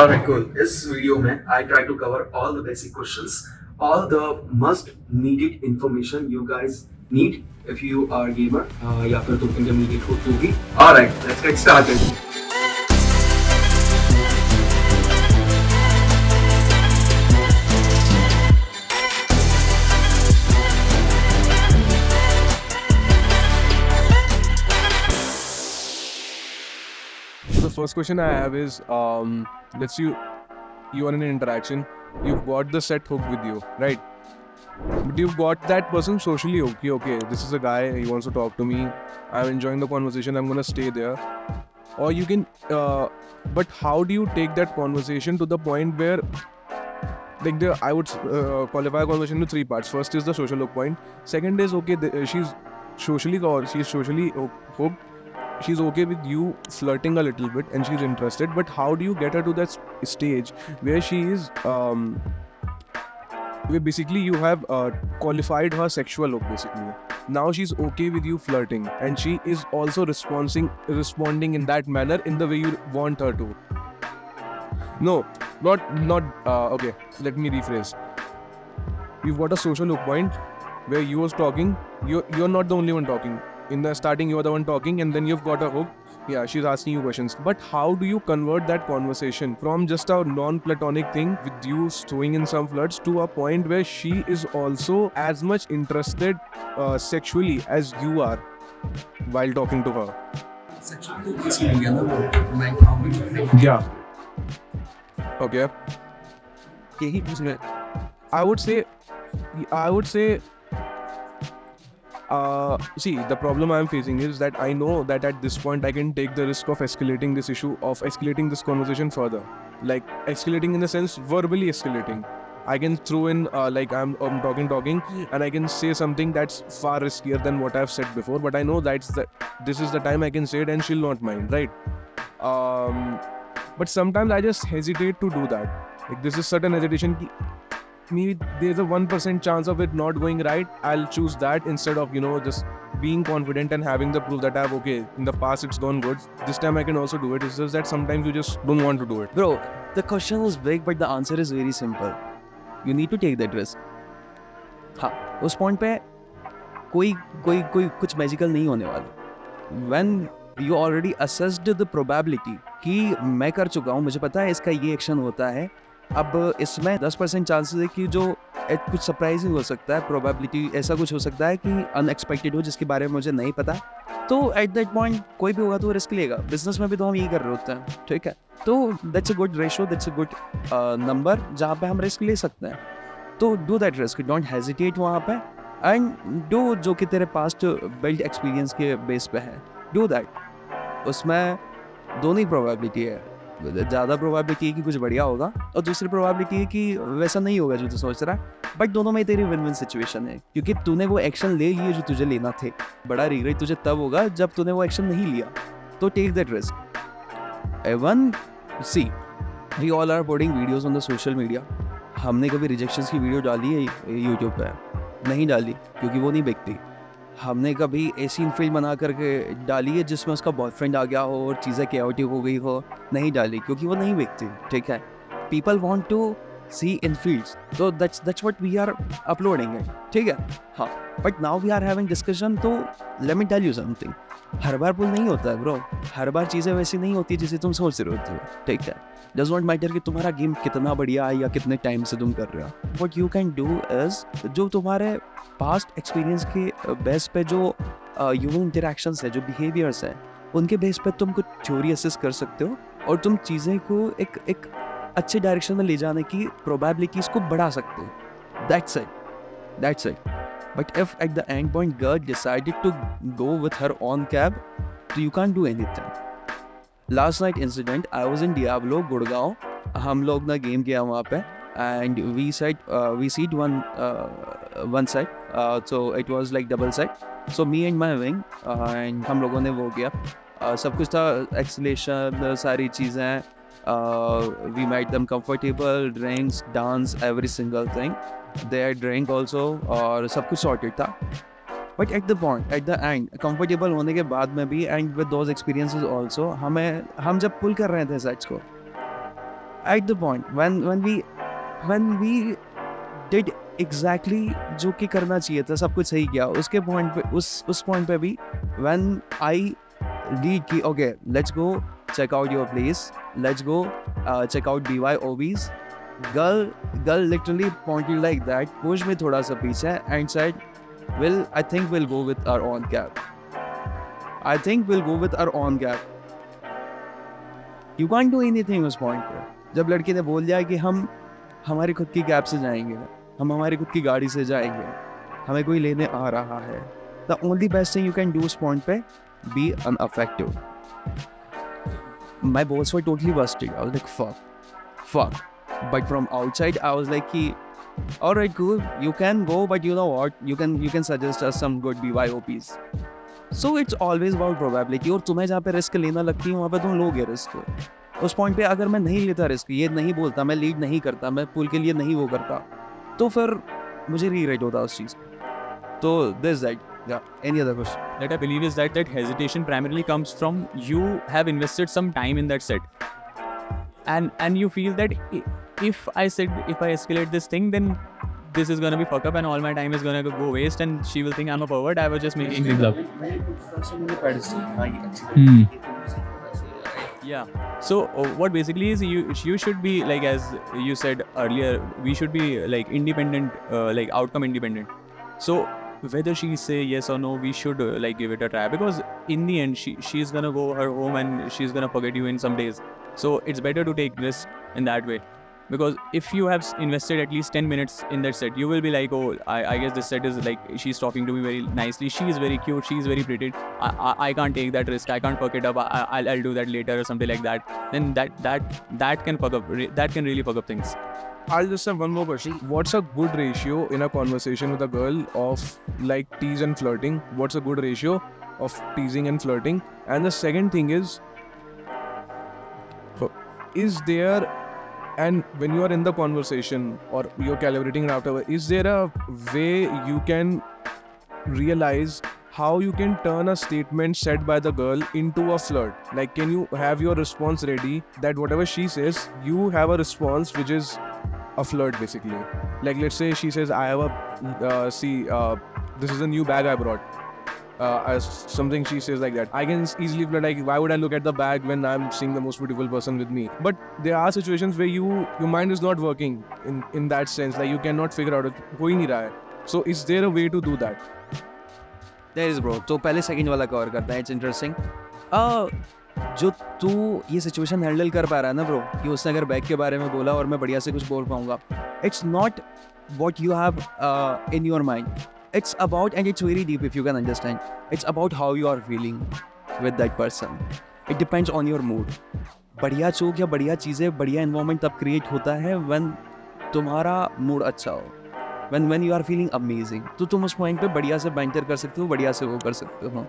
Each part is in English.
Alright, cool. इस video में I try to cover all the basic questions, all the must needed information you guys need if you are gamer या फिर तुम intermediate हो तो भी. Alright, let's get started. The first question I have is, let's you are in an interaction, you've got the set hook with you, right? But you've got that person socially okay, this is a guy, he wants to talk to me, I'm enjoying the conversation, I'm gonna stay there. Or you can, but how do you take that conversation to the point where, like I would qualify a conversation into three parts. First is the social hook point. Second is, okay, she's socially hooked. She's okay with you flirting a little bit and she's interested, but how do you get her to that stage where she is where basically you have qualified her sexual look basically. Now she's okay with you flirting and she is also responding in that manner in the way you want her to. No, not okay, let me rephrase. You've got a social hook point where you was talking, you're not the only one talking. In the starting, you're the one talking, and then you've got a hook. Yeah, she's asking you questions. But how do you convert that conversation from just a non-platonic thing with you throwing in some flirts to a point where she is also as much interested sexually as you are while talking to her? Yeah. Okay. I would say. See, the problem I'm facing is that I know that at this point I can take the risk of escalating this issue, of escalating this conversation further. Like, escalating in the sense, verbally escalating. I can throw in, like, I'm talking, and I can say something that's far riskier than what I've said before, but I know this is the time I can say it and she'll not mind, right? But sometimes I just hesitate to do that. Like, this is certain hesitation. Maybe there's a 1% chance of it not going right. I'll choose that instead of, just being confident and having the proof that in the past it's gone good. This time I can also do it. It's just that sometimes you just don't want to do it. Bro, the question is big, but the answer is very simple. You need to take that risk. हाँ, उस point पे कोई कुछ magical नहीं होने वाला. When you already assessed the probability कि मैं कर चुका हूँ, मुझे पता है इसका ये एक्शन होता है. अब इसमें 10% चांसेस है कि जो कुछ सरप्राइजिंग हो सकता है, प्रोबेबिलिटी ऐसा कुछ हो सकता है कि अनएक्सपेक्टेड हो जिसके बारे में मुझे नहीं पता. तो एट दैट पॉइंट कोई भी होगा तो रिस्क लेगा. बिजनेस में भी तो हम यही कर रहे होते हैं, ठीक है. तो that's a good ratio, that's a good number जहाँ पे हम रिस्क ले सकते हैं. तो do that risk, don't hesitate वहाँ पे, एंड डू जो कि तेरे पास्ट बिल्ड एक्सपीरियंस के बेस पे है, डू दैट. उसमें दोनों ही प्रोबेबिलिटी है. ज़्यादा प्रोबेबिलिटी है कि कुछ बढ़िया होगा और दूसरी प्रोबेबिलिटी है कि वैसा नहीं होगा जो तू सोच रहा है. बट दोनों में तेरी विन विन सिचुएशन है, क्योंकि तूने वो एक्शन ले लिए जो तुझे लेना थे. बड़ा रिग्रेट तुझे तब होगा जब तूने वो एक्शन नहीं लिया. तो take that risk. Even see, we all are uploading videos on the social media. हमने कभी रिजेक्शंस की वीडियो डाली है यूट्यूब पे? नहीं डाली, क्योंकि वो नहीं बिकती. हमने कभी ऐसी फिल्म बना करके डाली है जिसमें उसका बॉयफ्रेंड आ गया हो और चीज़ें केओटिक हो गई हो? नहीं डाली, क्योंकि वो नहीं बिकती, ठीक है. People want to see in fields, तो that's what we are uploading, ठीक है. हाँ, but now we are having discussion. तो let me tell you something, हर बार पुल नहीं होता है ब्रो. हर बार चीज़ें वैसी नहीं होती जैसे तुम सोच रहे होते हो, ठीक है. डज नॉट मैटर कि तुम्हारा गेम कितना बढ़िया है या कितने टाइम से तुम कर रहे हो. What you can do is, जो तुम्हारे पास्ट एक्सपीरियंस के बेस पे जो ह्यूमन इंटरेक्शंस है, जो बिहेवियर्स है, उनके बेस पे तुम कुछ थ्योरी असेस कर सकते हो और तुम चीज़ें को एक अच्छे डायरेक्शन में ले जाने की प्रोबेबिलिटीज़ को बढ़ा सकते हो. That's it. But if at the end point girl decided to go with her on cab, तो you can do anything. Last night incident, I was in Diablo Gurgaon. हम लोग ना गेम किया वहाँ पे, and we seat one side, so it was like double side. So me and my wing, and हम लोगों ने वो किया, सब कुछ था, एक्सलेशन, सारी चीज़ें. We made them comfortable, drinks, dance, every single thing. They drank also, और सब कुछ sorted था. But at the end, comfortable होने के बाद में भी, and with those experiences also, हम जब pull कर रहे थे sets को, at the point when we did exactly जो कि करना चाहिए था, सब कुछ सही किया, उसके पॉइंट पे उस पॉइंट पे भी when I read कि okay let's go check out your place, let's go check out BYOBs, girl literally pointed like that, pushed me थोड़ा सा पीछे and said I think we'll go with our own cab. I think we'll go with our own cab. You can't do anything उस point पे. जब लड़की ने बोल दिया कि हम हमारी खुद की कैब से जाएंगे, हम हमारी खुद की गाड़ी से जाएंगे, हमें कोई लेने आ रहा है, the only best thing you can do उस पॉइंट पे be unaffected. My balls were totally busted. I was like fuck. But from outside I was like alright cool, you can go, but you know what, you can suggest us some good BYOPs. So it's always about probability. और तुम्हें जहाँ पे risk लेना लगती है वहाँ पे तुम लोगे रिस्क. उस पॉइंट पे अगर मैं नहीं लेता रिस्क, ये नहीं बोलता, मैं लीड नहीं करता, मैं पुल के लिए नहीं वो करता, तो फिर मुझे रिग्रेट होता उस चीज़. तो this that. Yeah. Any other question? That I believe is that hesitation primarily comes from you have invested some time in that set, and you feel that if I escalate this thing, then this is gonna be fuck up and all my time is gonna go waste, and she will think I'm a pervert. I was just making things up. Yeah. So what basically is you should be like, as you said earlier, we should be like independent, like outcome independent. So whether she say yes or no, we should like give it a try, because in the end she's gonna go her home and she's gonna forget you in some days. So it's better to take risk in that way, because if you have invested at least 10 minutes in that set, you will be like, oh, I guess this set is like, she's talking to me very nicely, she is very cute, she is very pretty, I can't take that risk, I can't fuck it up, I'll do that later or something like that. Then that can fuck up, that can really fuck up things. I'll just have one more question. What's a good ratio in a conversation with a girl of like tease and flirting? What's a good ratio of teasing and flirting? And the second thing is there, and when you are in the conversation or you're calibrating it afterward, is there a way you can realize how you can turn a statement said by the girl into a flirt? Like, can you have your response ready that whatever she says, you have a response which is a flirt basically? Like, let's say she says, I have a this is a new bag I brought, something she says like that, I can easily flirt like, why would I look at the bag when I'm seeing the most beautiful person with me? But there are situations where your mind is not working in that sense, like you cannot figure out हो ही नहीं रहा है. So is there a way to do that? There is bro. तो पहले second वाला cover करता है. It's interesting. जो तू ये सिचुएशन हैंडल कर पा रहा है ना ब्रो, कि उसने अगर बैग के बारे में बोला और मैं बढ़िया से कुछ बोल पाऊंगा, it's not what you have in your mind. It's about, and it's very deep if you can understand, it's about how you are feeling with that person. It depends on your mood. बढ़िया चोक या बढ़िया चीज़ें, बढ़िया environment तब create होता है when तुम्हारा mood अच्छा हो, when you are feeling amazing. तो तुम उस पॉइंट पे बढ़िया से बैंटर कर सकते हो, बढ़िया से वो कर सकते हो.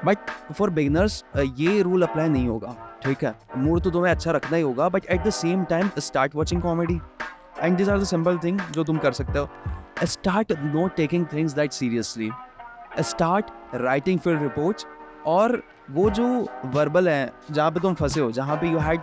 बट फॉर बिगिनर्स ये रूल अप्लाई नहीं होगा, ठीक है? मूड तो तुम्हें अच्छा रखना ही होगा, but at the same time start watching comedy. And this are the simple thing जो तुम कर सकते हो. Start not taking things that seriously. Start writing field reports, और वो जो वर्बल है जहाँ पे तुम फंसे हो, जहाँ पे you had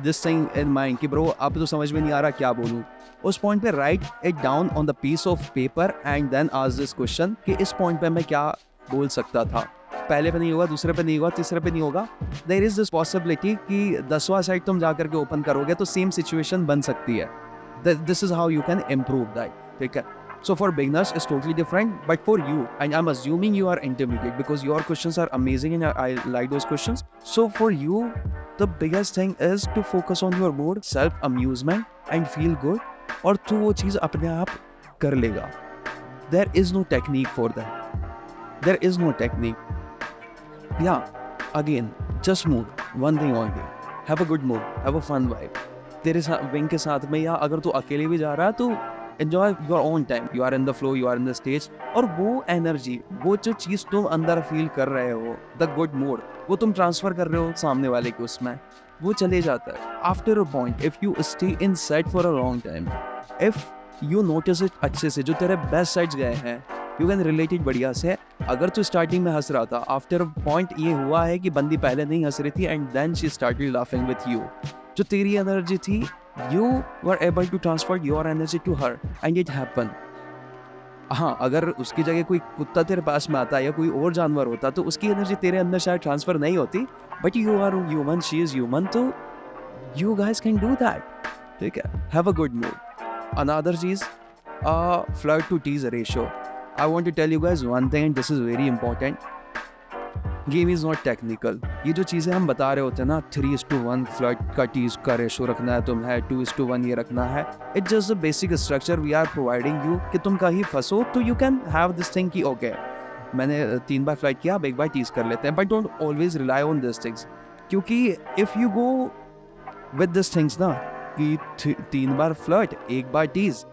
this thing in mind कि ब्रो अब तो समझ में नहीं आ रहा क्या बोलूँ, उस पॉइंट पे write it down on the piece of paper and then ask this question कि इस पॉइंट पे मैं क्या बोल सकता था. पहले पे नहीं होगा, दूसरे पे नहीं होगा, तीसरे पे नहीं होगा. देयर इज दिस पॉसिबिलिटी कि 10वां साइड तुम जा करके ओपन करोगे तो सेम सिचुएशन बन सकती है. This is how you can improve that, ठीक है? So for beginners it's totally different, but for you, and I'm assuming you are intermediate because your questions are amazing and I like those questions. So for you, the biggest thing is to focus on your mood, self amusement and feel good, और तू वो चीज़ अपने आप कर लेगा. There is no technique for that. There is no technique. Yeah, again, just mood. One thing only. Have a good mood. Have a fun vibe. तेरे wing के साथ में, या अगर तू अकेले भी जा रहा है तो enjoy your own time. You are in the flow, you are in the stage. और वो एनर्जी, वो जो चीज़ तुम अंदर फील कर रहे हो, the good mood, वो तुम ट्रांसफर कर रहे हो सामने वाले को, उसमें वो चले जाता है. After a point, if you stay in set for a long time, if you notice it अच्छे से, जो तेरे बेस्ट साइड्स गए हैं, you can relate it बढ़िया से. अगर तू स्टार्टिंग में हंस रहा था, आफ्टर अ पॉइंट ये हुआ है कि बंदी पहले नहीं हंस रही थी and then she started laughing with you. जो तेरी एनर्जी थी, you were able to transfer your energy to her and it happened. हाँ, अगर उसकी जगह कोई कुत्ता तेरे पास में आता या कोई और जानवर होता तो उसकी एनर्जी तेरे अंदर शायद ट्रांसफर नहीं होती, but you are human, she is human, तो you guys can do that. ठीक है, have a good mood. Another चीज, flirt to tease ratio. I want to tell you guys one thing, and this is very important. Game is not technical. ये जो चीज़ें हम बता रहे होते हैं ना, 3:1 फ्लर्ट का टीज का रेशो रखना है तुम्हें, 2:1 ये रखना है, it's just the basic structure we are providing you कि तुम कहीं फंसो तो you can have this thing कि ओके मैंने 3 बार फ्लर्ट किया, अब एक बार टीज कर लेते हैं. But don't always rely on this things, क्योंकि if you go with this things ना कि 3 बार फ्लर्ट 1 बार टीज,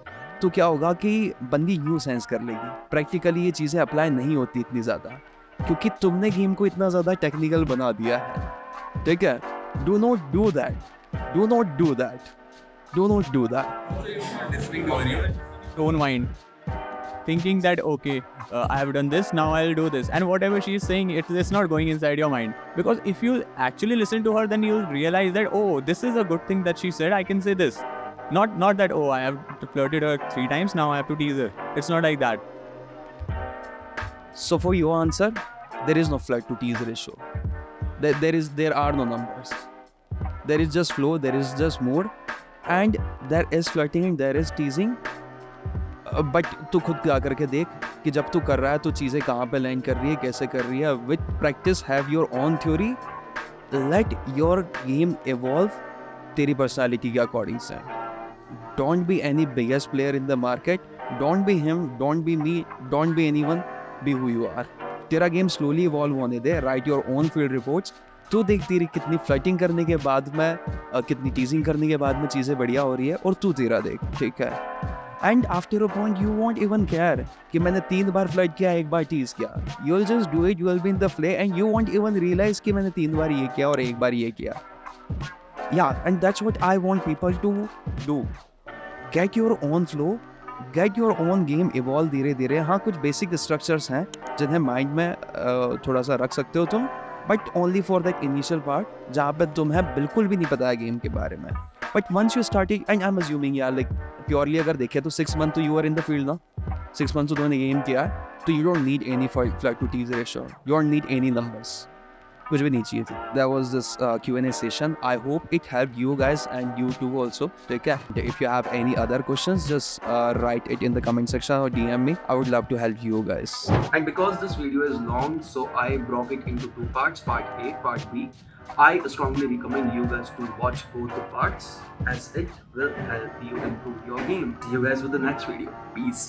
तो क्या होगा कि बंदी यूँ सेंस कर लेगी. प्रैक्टिकली ये चीज़ें अप्लाई नहीं होती इतनी ज़्यादा, क्योंकि तुमने गेम को इतना ज़्यादा टेक्निकल बना दिया है. ठीक है, do not do that, do not do that, do not do that. Don't mind. Thinking that okay, I have done this, now I'll do this, and whatever she is saying, it's not going inside your mind. Because if you actually listen to her, then you'll realize that oh, this is a good thing that she said. I can say this. Not that oh, I have flirted her 3 times, now I have to tease her. It's not like that. So for your answer, there is no flirt to tease ratio. There are no numbers. There is just flow, there is just mood, and there is flirting and there is teasing. But तू खुद क्या करके देख कि जब तू कर रहा है तो चीज़ें कहाँ पे लैंड कर रही है, कैसे कर रही है. With practice have your own theory, let your game evolve तेरी पर्सनालिटी के अकॉर्डिंग से. Don't be any biggest player in the market, don't be him, don't be me, don't be anyone, be who you are. तेरा game slowly evolve होने दे, write your own field reports. तू देख तेरी कितनी flirting करने के बाद में, कितनी टीजिंग करने के बाद में चीज़ें बढ़िया हो रही है, और तू तेरा देख. ठीक है, and after a point you won't even care कि मैंने 3 बार फ्लर्ट किया, 1 बार टीज किया. You will just do it, you will be in the flow, and you won't even realise कि मैंने 3 बार ये किया और 1 बार ये किया. या and that's what I want people to do. Get your own flow, get your own game evolve धीरे धीरे. हाँ, कुछ बेसिक स्ट्रक्चर्स हैं जिन्हें माइंड में थोड़ा सा रख सकते हो तुम, but only for that initial part जहाँ पे तुम्हें बिल्कुल भी नहीं पता है गेम के बारे में. But once you starting, and I am assuming यार, लाइक प्योरली अगर देखें तो 6 मंथ तो you are in the field ना, 6 मंथ तो तुमने गेम किया, तो you don't need any flirt to tease ratio, you don't need any numbers, कुछ भी नहीं चाहिए थी. That was this Q&A session. I hope it helped you guys and you too also. Take care. If you have any other questions, just write it in the comment section or DM me. I would love to help you guys. And because this video is long, so I broke it into 2 parts, part A, part B. I strongly recommend you guys to watch both the parts, as it will help you improve your game. See you guys with the next video. Peace.